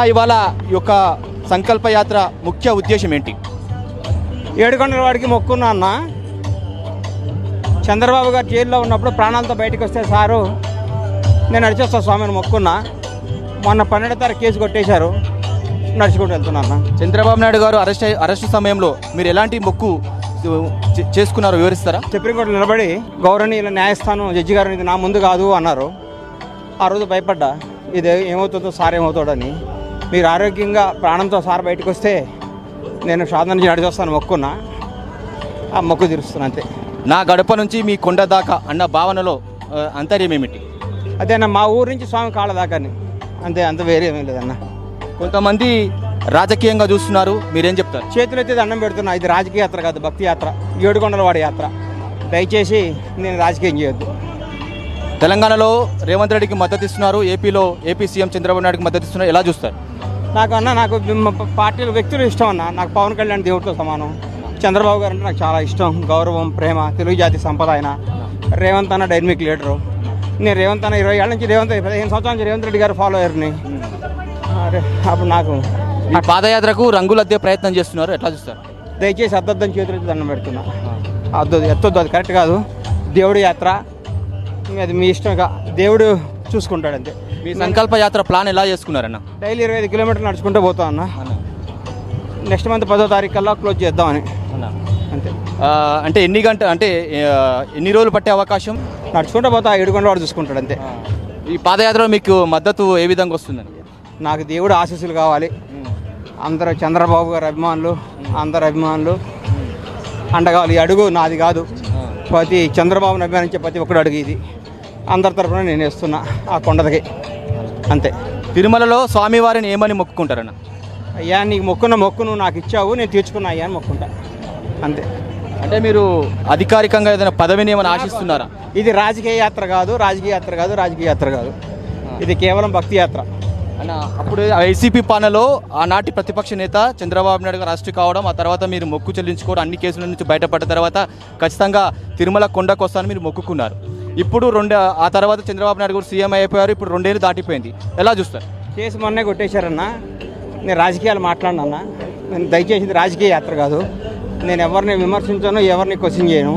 ఇవాళ ఈ యొక్క సంకల్ప యాత్ర ముఖ్య ఉద్దేశం ఏంటి? ఏడుకొండల వాడికి మొక్కున్నా అన్న. చంద్రబాబు గారు జైల్లో ఉన్నప్పుడు ప్రాణాలతో బయటకు వస్తే సారు నేను నడిచొస్తా స్వామిని మొక్కున్నా. మొన్న 12వ తారీఖు కేసు కొట్టేశారు, నడుచుకుంటూ వెళ్తున్నా అన్న. చంద్రబాబు నాయుడు గారు అరెస్టు సమయంలో మీరు ఎలాంటి మొక్కు చేసుకున్నారో వివరిస్తారా? సుప్రీంకోర్టు నిలబడి గౌరవనీయుల న్యాయస్థానం జడ్జి గారు ఇది నా ముందు కాదు అన్నారు. ఆ రోజు భయపడ్డా, ఇది ఏమవుతుందో సార్ ఏమవుతాడని. మీరు ఆరోగ్యంగా ప్రాణంతో సార్ బయటకు వస్తే నేను సాధన నుంచి నడిచొస్తాను మొక్కున్నా. ఆ మొక్కు తీరుస్తున్నా అంతే. నా గడప నుంచి మీ కొండ దాకా అన్న భావనలో అంతర్యం ఏమిటి? అదేనా మా ఊరు నుంచి స్వామి కాళ్ళ దాకాని అంతే, అంత వేరే ఏమీ లేదన్న. కొంతమంది రాజకీయంగా చూస్తున్నారు, మీరేం చెప్తారు? చేతులు ఎత్తి దండం పెడుతున్నా. ఇది రాజకీయ యాత్ర కాదు, భక్తి యాత్ర, ఏడుకొండల వాడి యాత్ర. దయచేసి నేను రాజకీయం చేయొద్దు. తెలంగాణలో రేవంత్ రెడ్డికి మద్దతు ఇస్తున్నారు, ఏపీ సీఎం చంద్రబాబు నాయుడుకి మద్దతు ఇస్తున్నారు, ఎలా చూస్తారు? నాకు పార్టీల వ్యక్తులు ఇష్టం అన్న. నాకు పవన్ కళ్యాణ్ దేవుడితో సమానం. చంద్రబాబు గారు అంటే నాకు చాలా ఇష్టం, గౌరవం, ప్రేమ, తెలుగు జాతి సంపద. ఆయన రేవంత్ అన్న డైనమిక్ లీడరు. నేను రేవంత్ అన్న 20 ఏళ్ళ నుంచి 15 సంవత్సరాల నుంచి రేవంత్ రెడ్డి గారు ఫాలో అయ్యారుని. అప్పుడు నాకు ఈ పాదయాత్రకు రంగులద్దే ప్రయత్నం చేస్తున్నారు, ఎట్లా చూస్తారు? దయచేసి అద్దద్దని చేతులు దండం పెడుతున్నా. ఎత్తొద్దు, అది కరెక్ట్ కాదు. దేవుడి యాత్ర, అది మీ ఇష్టంగా దేవుడు చూసుకుంటాడు అంతే. మీ సంకల్ప యాత్ర ప్లాన్ ఎలా చేసుకున్నారన్న? డైలీ 25 కిలోమీటర్లు నడుచుకుంటూ పోతాం అన్న. నెక్స్ట్ మంత్ 10వ తారీఖు కల్లా క్లోజ్ చేద్దామని అంతే. అంటే ఎన్ని రోజులు పట్టే అవకాశం? నడుచుకుంటూ పోతా, ఏడుకొండ వాడు చూసుకుంటాడు అంతే. ఈ పాదయాత్రలో మీకు మద్దతు ఏ విధంగా వస్తుందండి? నాకు దేవుడు ఆశీస్సులు కావాలి. అందరూ చంద్రబాబు గారి అభిమానులు, అందరు అభిమానులు అండగాలి. అడుగు నాది కాదు, ప్రతి చంద్రబాబుని అభిమానించే ప్రతి ఒక్కడు అడుగు ఇది. అందరి తరఫున నేను వేస్తున్నా ఆ కొండదకి అంతే. తిరుమలలో స్వామివారిని ఏమని మొక్కుకుంటారన్న? అయ్యా, నీకు మొక్కున్న మొక్కు నువ్వు నాకు ఇచ్చావు, నేను తీర్చుకున్నా అయ్యా అని మొక్కుంటా అంతే. అంటే మీరు అధికారికంగా ఏదైనా పదవిని ఏమైనా ఆశిస్తున్నారా? ఇది రాజకీయ యాత్ర కాదు, రాజకీయ యాత్ర కాదు. ఇది కేవలం భక్తి యాత్ర అన్న. అప్పుడు వైసీపీ పాలనలో ఆనాటి ప్రతిపక్ష నేత చంద్రబాబు నాయుడు గారు అరెస్ట్ కావడం, ఆ తర్వాత మీరు మొక్కు చెల్లించుకోవడం, అన్ని కేసుల నుంచి బయటపడ్డ తర్వాత ఖచ్చితంగా తిరుమల కొండకు వస్తానని మీరు మొక్కుకున్నారు. ఇప్పుడు ఆ తర్వాత చంద్రబాబు నాయుడు గారు సీఎం అయిపోయారు, ఇప్పుడు 2 ఏళ్ళు దాటిపోయింది, ఎలా చూస్తారు? కేసు మొన్నే కొట్టేశారన్నా. నేను రాజకీయాలు మాట్లాడినా. నేను దయచేసి రాజకీయ యాత్ర కాదు. నేను ఎవరిని విమర్శించాను, ఎవరిని క్వశ్చన్ చేయను.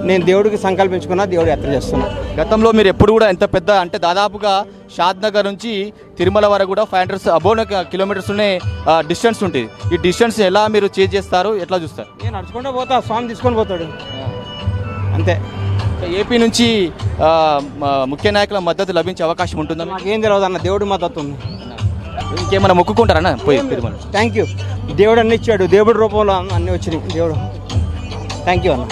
నేను దేవుడికి సంకల్పించుకున్నా, దేవుడు యాత్ర చేస్తున్నా. గతంలో మీరు ఎప్పుడు కూడా ఎంత పెద్ద అంటే దాదాపుగా షాద్ నగర్ నుంచి తిరుమల వరకు కూడా 500 కిలోమీటర్స్ డిస్టెన్స్ ఉంటుంది. ఈ డిస్టెన్స్ ఎలా మీరు చేంజ్ చేస్తారు, ఎట్లా చూస్తారు? నేను నడుచుకుంటూ పోతా, స్వామి తీసుకొని పోతాడు అంతే. ఏపీ నుంచి ముఖ్య నాయకుల మద్దతు లభించే అవకాశం ఉంటుందా? నాకేం తెలియదు అన్న, దేవుడి మద్దతు ఉంది. ఇంకేమైనా మొక్కుకుంటారన్నా పోయి తిరుమల? Thank you. దేవుడు అన్ని ఇచ్చాడు, దేవుడి రూపంలో అన్నీ వచ్చినాయి దేవుడు. థ్యాంక్ యూ అన్న.